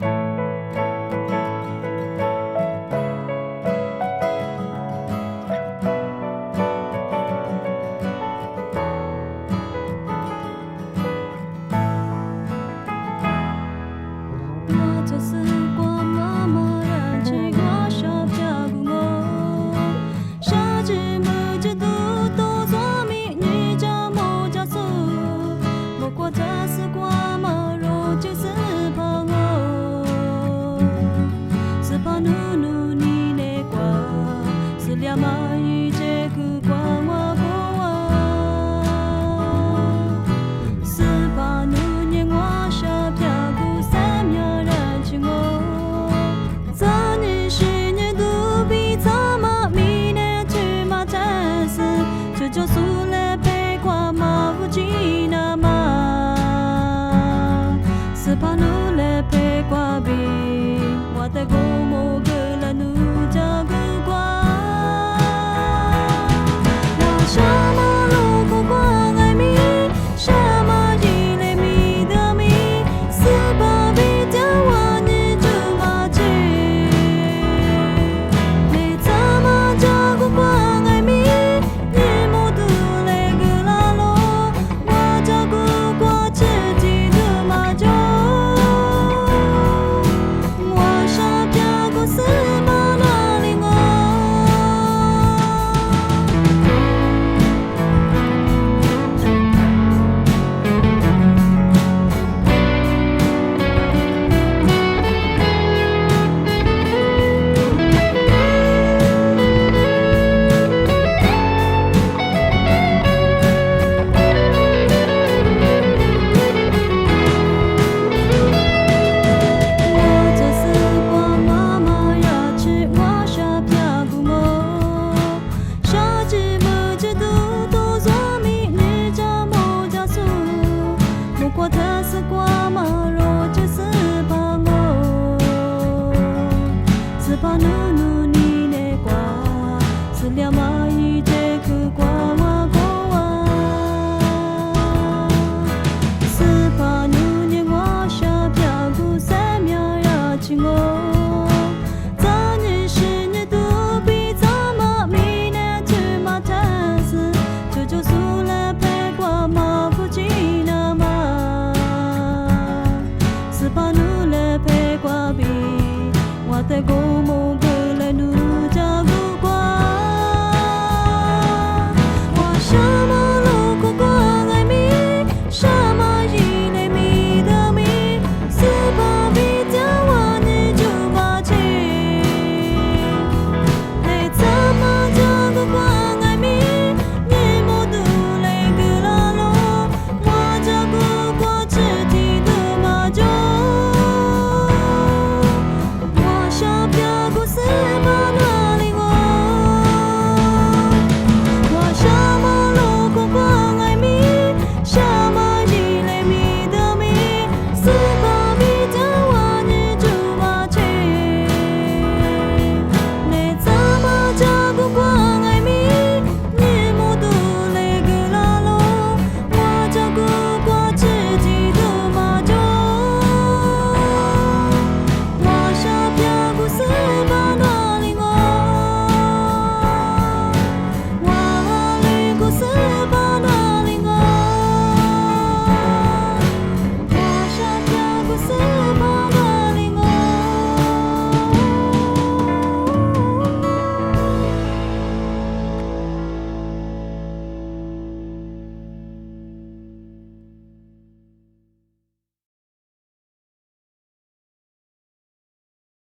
我就是光妈妈燃起我小飘鼓我，夏季木吉都多做米你家木家苏，我过这是光妈肉就是怕我，是怕努努你来过，是两马一节去光我过我，是怕努年我小飘鼓。在你心里都比咱们明年去马战士，这就是来陪qua马不吉那嘛，是怕努来陪qua比，我的狗毛个了努家个瓜，我什么路过光爱米，什么一类米的米，是怕比掉我。我特是光马肉就是怕我，是怕努。